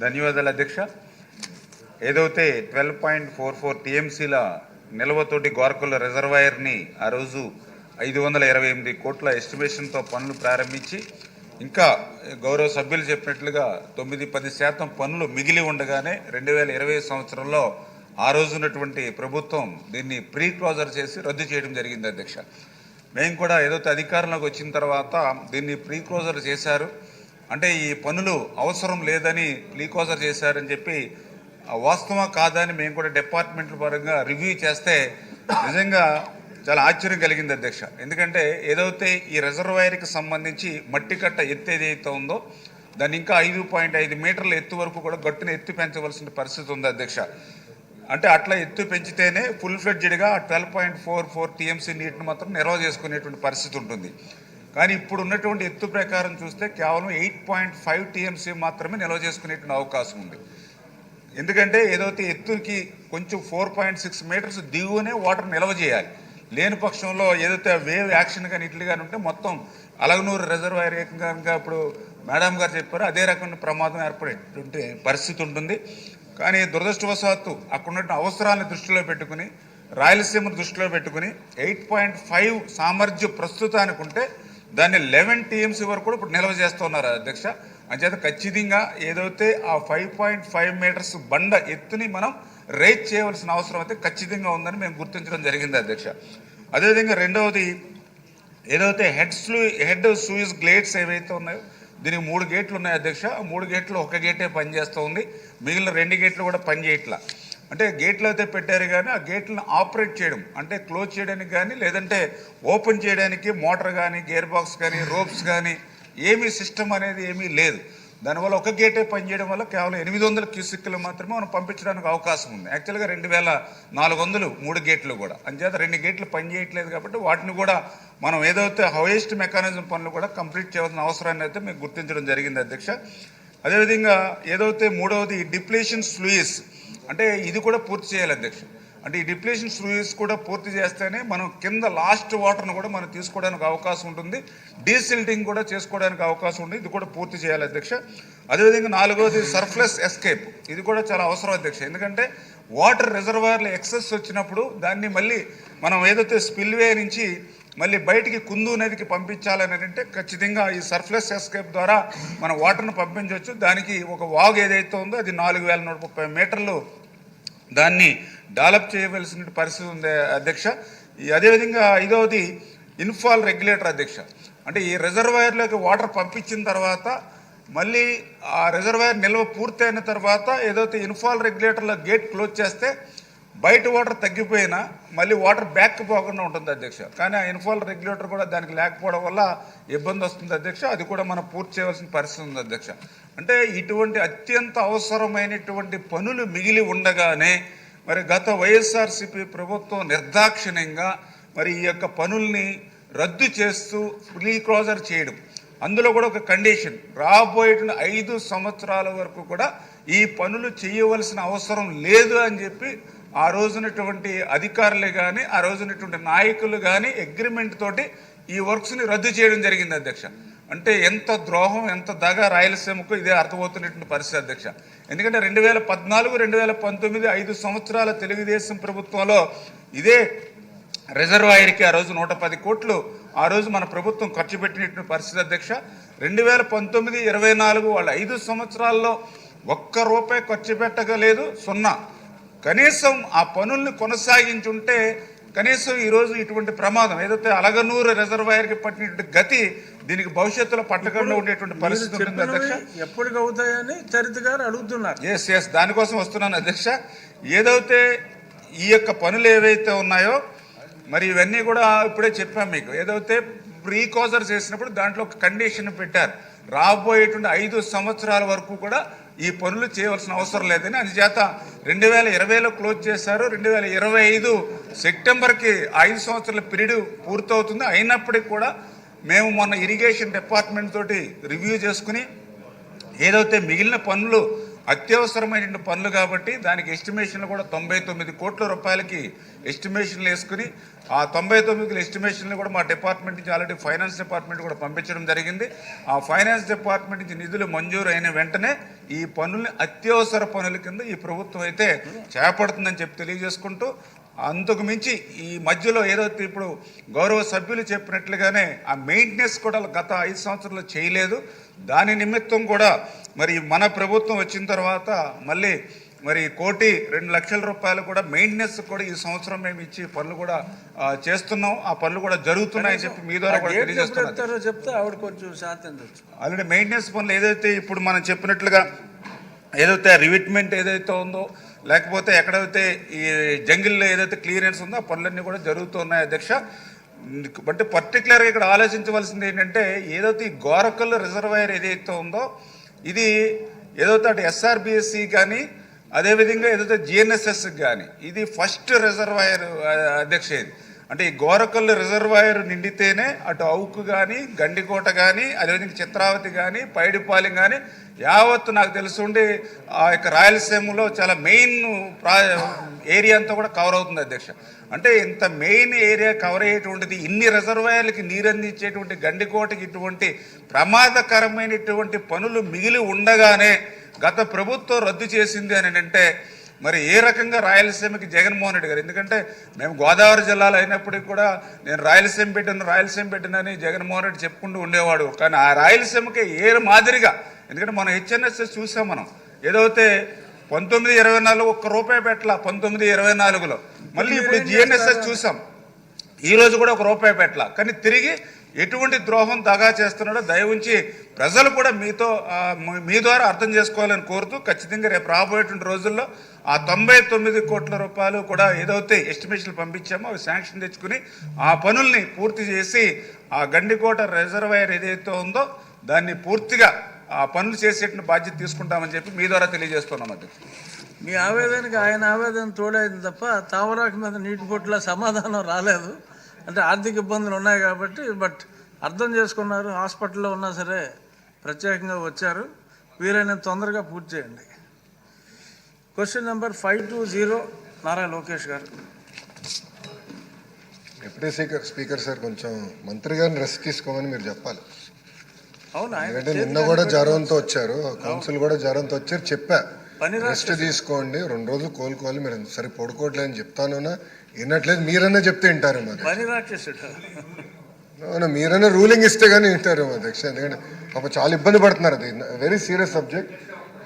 ధన్యవాదాలు అధ్యక్ష. ఏదైతే 12.44 టీఎంసీల నిల్వతోటి గోరకొల్ల రిజర్వాయర్ని ఆ రోజు 528 కోట్ల ఎస్టిమేషన్తో పనులు ప్రారంభించి ఇంకా గౌరవ సభ్యులు చెప్పినట్లుగా 9-10% పనులు మిగిలి ఉండగానే 2020 సంవత్సరంలో ఆ రోజు ఉన్నటువంటి ప్రభుత్వం దీన్ని ప్రీ క్లోజర్ చేసి రద్దు చేయడం జరిగింది అధ్యక్ష. మేము కూడా ఏదైతే అధికారంలోకి వచ్చిన తర్వాత దీన్ని ప్రీ క్లోజర్ చేశారు, అంటే ఈ పనులు అవసరం లేదని ప్రీ క్లోజర్ చేశారని చెప్పి వాస్తవం కాదని మేము కూడా డిపార్ట్మెంట్ల పరంగా రివ్యూ చేస్తే నిజంగా చాలా ఆశ్చర్యం కలిగింది అధ్యక్ష. ఎందుకంటే ఏదైతే ఈ రిజర్వాయర్కి సంబంధించి మట్టి కట్ట ఎత్తు ఏదైతే ఉందో దాన్ని ఇంకా 5.5 మీటర్ల ఎత్తు వరకు కూడా గట్టున ఎత్తు పెంచవలసిన పరిస్థితి ఉంది అధ్యక్ష. అంటే అట్లా ఎత్తు పెంచితేనే ఫుల్ ఫ్లెడ్జ్డ్గా 12.44 టీఎంసీ నీటిని మాత్రం నిల్వ చేసుకునేటువంటి పరిస్థితి ఉంటుంది. కానీ ఇప్పుడు ఉన్నటువంటి ఎత్తు ప్రకారం చూస్తే కేవలం 8.5 టీఎంసీ మాత్రమే నిల్వ చేసుకునేటువంటి అవకాశం ఉంది. ఎందుకంటే ఏదైతే ఎత్తుకి కొంచెం 4.6 మీటర్స్ దిగువనే వాటర్ నిల్వ చేయాలి. లేని పక్షంలో ఏదైతే వేవ్ యాక్షన్ కానీ ఇట్లు కానీ ఉంటే మొత్తం అలగనూరు రిజర్వాయర్ ఏకంగా ఇప్పుడు మేడం గారు చెప్పారు అదే రకమైన ప్రమాదం ఏర్పడేటువంటి పరిస్థితి ఉంటుంది. కానీ దురదృష్టవశాత్తు అక్కడున్న అవసరాలను దృష్టిలో పెట్టుకుని రాయలసీమను దృష్టిలో పెట్టుకుని 8.5 సామర్థ్యం ప్రస్తుతానికి ఉంటే దాన్ని 11 టీఎంసీ వరకు కూడా ఇప్పుడు నిల్వ చేస్తున్నారు అధ్యక్ష. అంచేత ఖచ్చితంగా ఏదైతే ఆ 5.5 మీటర్స్ బండ ఎత్తుని మనం రేజ్ చేయవలసిన అవసరం అయితే ఖచ్చితంగా ఉందని మేము గుర్తించడం జరిగింది అధ్యక్ష. అదేవిధంగా రెండవది ఏదైతే హెడ్ సూయిజ్ గ్లేట్స్ ఏవైతే ఉన్నాయో దీనికి 3 గేట్లు ఉన్నాయి అధ్యక్ష. 3 గేట్లు ఒక గేటే పనిచేస్తూ ఉంది, మిగిలిన 2 గేట్లు కూడా పనిచేయట్లా. అంటే గేట్లు అయితే పెట్టారు కానీ ఆ గేట్లను ఆపరేట్ చేయడం అంటే క్లోజ్ చేయడానికి కానీ లేదంటే ఓపెన్ చేయడానికి మోటార్ కానీ గేర్ బాక్స్ కానీ రోప్స్ కానీ ఏమీ సిస్టమ్ అనేది ఏమీ లేదు. దానివల్ల ఒక గేటే పనిచేయడం వల్ల కేవలం 800 క్యూసెక్కులు మాత్రమే మనం పంపించడానికి అవకాశం ఉంది. యాక్చువల్గా 2400 3 గేట్లు కూడా. అంచేత 2 గేట్లు పనిచేయట్లేదు కాబట్టి వాటిని కూడా మనం ఏదైతే హైయెస్ట్ మెకానిజం పనులు కూడా కంప్లీట్ చేయాల్సిన అవసరాన్ని అయితే మేము గుర్తించడం జరిగింది అధ్యక్ష. అదేవిధంగా ఏదైతే మూడవది డిప్లేషన్ స్లూయిస్ అంటే ఇది కూడా పూర్తి చేయాలి అధ్యక్ష. అంటే ఈ డిప్లేషన్ స్లూయిస్ కూడా పూర్తి చేస్తేనే మనం కింద లాస్ట్ వాటర్ను కూడా మనం తీసుకోవడానికి అవకాశం ఉంటుంది, డీసిల్టింగ్ కూడా చేసుకోవడానికి అవకాశం ఉంది. ఇది కూడా పూర్తి చేయాలి అధ్యక్ష. అదేవిధంగా నాలుగవది సర్ఫ్లెస్ ఎస్కేప్, ఇది కూడా చాలా అవసరం అధ్యక్ష. ఎందుకంటే వాటర్ రిజర్వాయర్లు ఎక్సెస్ వచ్చినప్పుడు దాన్ని మళ్ళీ మనం ఏదైతే స్పిల్వే నుంచి మళ్ళీ బయటికి కుందు నదికి పంపించాలని అంటే ఖచ్చితంగా ఈ సర్ఫ్లెస్ ఎస్కేప్ ద్వారా మనం వాటర్ను పంపించవచ్చు. దానికి ఒక వాగు ఏదైతే ఉందో అది 4130 మీటర్లు దాన్ని డెవలప్ చేయవలసిన పరిస్థితి ఉంది అధ్యక్ష. అదేవిధంగా ఐదవది ఇన్ఫాల్ రెగ్యులేటర్ అధ్యక్ష. అంటే ఈ రిజర్వాయర్లోకి వాటర్ పంపించిన తర్వాత మళ్ళీ ఆ రిజర్వాయర్ నిల్వ పూర్తయిన తర్వాత ఏదైతే ఇన్ఫాల్ రెగ్యులేటర్లో గేట్ క్లోజ్ చేస్తే బయట వాటర్ తగ్గిపోయినా మళ్ళీ వాటర్ బ్యాక్ పోకుండా ఉంటుంది అధ్యక్ష. కానీ ఆ ఇన్ఫాల్ రెగ్యులేటర్ కూడా దానికి లేకపోవడం వల్ల ఇబ్బంది వస్తుంది అధ్యక్ష. అది కూడా మనం పూర్తి చేయవలసిన పరిస్థితి ఉంది అధ్యక్ష. అంటే ఇటువంటి అత్యంత అవసరమైనటువంటి పనులు మిగిలి ఉండగానే మరి గత వైఎస్ఆర్సీపీ ప్రభుత్వం నిర్దాక్షిణ్యంగా మరి ఈ యొక్క పనుల్ని రద్దు చేస్తూ ప్రీ క్లోజర్ చేయడం, అందులో కూడా ఒక కండిషన్ రాబోయేటువంటి 5 సంవత్సరాల వరకు కూడా ఈ పనులు చేయవలసిన అవసరం లేదు అని చెప్పి ఆ రోజునటువంటి అధికారులు కానీ ఆ రోజునటువంటి నాయకులు కానీ అగ్రిమెంట్ తోటి ఈ వర్క్స్ని రద్దు చేయడం జరిగింది అధ్యక్ష. అంటే ఎంత ద్రోహం ఎంత దగా రాయలసీమకు ఇదే అర్థమవుతున్నటువంటి పరిస్థితి అధ్యక్ష. ఎందుకంటే 2014, 2019 5 సంవత్సరాల తెలుగుదేశం ప్రభుత్వంలో ఇదే రిజర్వాయర్కి ఆ రోజు 110 కోట్లు ఆ రోజు మన ప్రభుత్వం ఖర్చు పెట్టినటువంటి పరిస్థితి అధ్యక్ష. 2019, 24 వాళ్ళ 5 సంవత్సరాల్లో ₹1 ఖర్చు పెట్టగలేదు, 0. కనీసం ఆ పనుల్ని కొనసాగించుంటే కనీసం ఈరోజు ఇటువంటి ప్రమాదం ఏదైతే అలగనూరు రిజర్వాయర్కి పట్టినటువంటి గతి దీనికి భవిష్యత్తులో పట్టకుండా ఉండేటువంటి పరిస్థితి ఉంటుంది అధ్యక్ష. ఎప్పటికి అవుతాయని చరిత్ర గారు అడుగుతున్నారు. ఎస్ దానికోసం వస్తున్నాను అధ్యక్ష. ఏదైతే ఈ యొక్క పనులు ఏవైతే ఉన్నాయో మరి ఇవన్నీ కూడా ఇప్పుడే చెప్పాం మీకు. ఏదైతే ప్రీ క్లోజర్ చేసినప్పుడు దాంట్లో ఒక కండిషన్ పెట్టారు, రాబోయేటువంటి 5 సంవత్సరాల వరకు కూడా ఈ పనులు చేయవలసిన అవసరం లేదని. అందుచేత 2020లో క్లోజ్ చేశారు. 2025 సెప్టెంబర్కి 5 సంవత్సరాల పీరియడ్ పూర్తవుతుంది. అయినప్పటికీ కూడా మేము మొన్న ఇరిగేషన్ డిపార్ట్మెంట్ తోటి రివ్యూ చేసుకుని ఏదైతే మిగిలిన పనులు అత్యవసరమైన పనులు కాబట్టి దానికి ఎస్టిమేషన్లు కూడా 99 కోట్ల రూపాయలకి ఎస్టిమేషన్లు వేసుకుని ఆ 99 ఎస్టిమేషన్లు కూడా మా డిపార్ట్మెంట్ నుంచి ఆల్రెడీ ఫైనాన్స్ డిపార్ట్మెంట్ కూడా పంపించడం జరిగింది. ఆ ఫైనాన్స్ డిపార్ట్మెంట్ నుంచి నిధులు మంజూరు అయిన వెంటనే ఈ పనుల్ని అత్యవసర పనుల కింద ఈ ప్రభుత్వం అయితే చేపడుతుందని చెప్పి తెలియజేసుకుంటూ, అంతకు మించి ఈ మధ్యలో ఏదైతే ఇప్పుడు గౌరవ సభ్యులు చెప్పినట్లుగానే ఆ మెయింటెనెన్స్ కూడా గత 5 సంవత్సరాలు చేయలేదు. దాని నిమిత్తం కూడా మరి మన ప్రభుత్వం వచ్చిన తర్వాత మళ్ళీ మరి 1,02,00,000 రూపాయలు కూడా మెయింటెనెన్స్ కూడా ఈ సంవత్సరం మేము ఇచ్చి పనులు కూడా చేస్తున్నాం. ఆ పనులు కూడా జరుగుతున్నాయని చెప్పి మీ ద్వారా కూడా తెలియజేస్తున్నాం. చెప్తే ఆవిడ కొంచెం శాంతించవచ్చు. ఆల్రెడీ మెయింటెనెన్స్ పనులు ఏదైతే ఇప్పుడు మనం చెప్పినట్లుగా ఏదైతే రివిట్మెంట్ ఏదైతే ఉందో, లేకపోతే ఎక్కడైతే ఈ జంగిల్లో ఏదైతే క్లియరెన్స్ ఉందో ఆ పనులన్నీ కూడా జరుగుతున్నాయి అధ్యక్ష. బట్ పర్టికులర్గా ఇక్కడ ఆలోచించవలసింది ఏంటంటే, ఏదైతే ఈ గోరకల్ రిజర్వాయర్ ఏదైతే ఉందో ఇది ఏదైతే అటు ఎస్ఆర్బిఎస్సి కానీ అదేవిధంగా ఏదైతే జిఎన్ఎస్ఎస్ కానీ ఇది ఫస్ట్ రిజర్వాయర్ అధ్యక్ష. ఇది అంటే ఈ గోరకల్ రిజర్వాయర్ నిండితేనే అటు అవుకు కానీ గండికోట కానీ అదేవిధంగా చిత్రావతి కానీ పైడిపాలెం కానీ యావత్తు నాకు తెలుసుండి ఆ యొక్క రాయలసీమలో చాలా మెయిన్ ఏరియా అంతా కూడా కవర్ అవుతుంది అధ్యక్ష. అంటే ఇంత మెయిన్ ఏరియా కవర్ అయ్యేటువంటిది ఇన్ని రిజర్వాయర్లకి నీరు అందించేటువంటి గండికోటకి ఇటువంటి ప్రమాదకరమైనటువంటి పనులు మిగిలి ఉండగానే గత ప్రభుత్వం రద్దు చేసింది అని అంటే మరి ఏ రకంగా రాయలసీమకి జగన్మోహన్ రెడ్డి గారు, ఎందుకంటే మేము గోదావరి జిల్లాలో అయినప్పటికీ కూడా నేను రాయలసీమ పెట్టినని జగన్మోహన్ రెడ్డి చెప్పుకుంటూ ఉండేవాడు. కానీ ఆ రాయలసీమకి ఏ మాదిరిగా, ఎందుకంటే మనం హెచ్ఎన్ఎస్ఎస్ చూసాం, మనం ఏదైతే 1924 ₹1 పెట్టాల 1924లో, మళ్ళీ ఇప్పుడు జిఎన్ఎస్ఎస్ చూసాం, ఈరోజు కూడా ₹1 పెట్టాల. కానీ తిరిగి ఎటువంటి ద్రోహం దగా చేస్తున్నాడో దయవుంచి ప్రజలు కూడా మీ ద్వారా అర్థం చేసుకోవాలని కోరుతూ, ఖచ్చితంగా రేపు రాబోయేటువంటి రోజుల్లో ఆ 99 కోట్ల రూపాయలు కూడా ఏదైతే ఎస్టిమేషన్లు పంపించామో అవి శాంక్షన్ తెచ్చుకుని ఆ పనుల్ని పూర్తి చేసి ఆ గండికోట రిజర్వాయర్ ఏదైతే ఉందో దాన్ని పూర్తిగా ఆ పనులు చేసేటువంటి బాధ్యత తీసుకుంటామని చెప్పి మీ ద్వారా తెలియజేస్తున్నాం. అది మీ ఆవేదనకి ఆయన ఆవేదన తోడైంది తప్ప తావరాకు మీద నీటి పొట్టుల సమాధానం రాలేదు. అంటే ఆర్థిక ఇబ్బందులు ఉన్నాయి కాబట్టి, బట్ అర్థం చేసుకున్నారు. హాస్పిటల్లో ఉన్నా సరే ప్రత్యేకంగా వచ్చారు. వీలైనంత తొందరగా పూర్తి చేయండి. క్వశ్చన్ నెంబర్ 520 నారా లోకేష్ గారు. డిప్యూటీ స్పీకర్ సార్, కొంచెం మంత్రి గారిని రెస్ట్ తీసుకోమని మీరు చెప్పాలి. అవునా? ఎందుకంటే నిన్న కూడా జ్వరంతో వచ్చారు, కౌన్సిల్ కూడా జ్వరంతో వచ్చారు. చెప్పా రెస్ట్ తీసుకోండి, 2 రోజులు కోలుకోవాలి, మీరు సరే పడుకోవట్లేదని చెప్తాను, వినట్లేదు. మీరన్నా చెప్తే వింటారు మరి, మీరన్నా రూలింగ్ ఇస్తే కానీ వింటారు అధ్యక్ష. ఎందుకంటే పాప చాలా ఇబ్బంది పడుతున్నారు. అది very serious subject.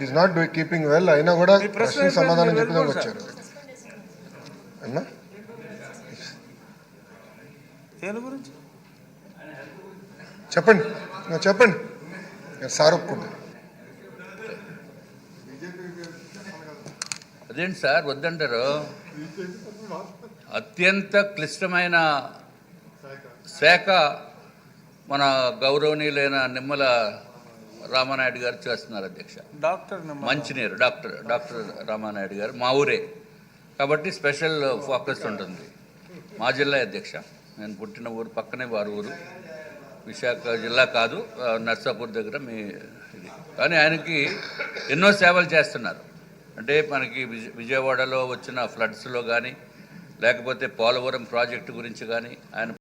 Is not keeping well. అయినా కూడా ప్రశ్న సమాధానం చెప్పడానికి వచ్చారు అన్నా. చెప్పండి చెప్పండి సార్ ఒప్పుకుంటారు. అదేంటి సార్ వద్దంటారు? అత్యంత క్లిష్టమైన శాఖ మన గౌరవనీయులైన నిమ్మల రామానాయుడు గారు చేస్తున్నారు అధ్యక్ష. మంచినీరు డాక్టర్ రామానాయుడు గారు మా ఊరే కాబట్టి స్పెషల్ ఫోకస్ ఉంటుంది. మా జిల్లా అధ్యక్ష, నేను పుట్టిన ఊరు పక్కనే వారి ఊరు, విశాఖ జిల్లా కాదు, నర్సాపూర్ దగ్గర మీ ఇది. కానీ ఆయనకి ఎన్నో సేవలు చేస్తున్నారు. అంటే మనకి విజయవాడలో వచ్చిన ఫ్లడ్స్లో కానీ, లేకపోతే పోలవరం ప్రాజెక్టు గురించి కానీ ఆయన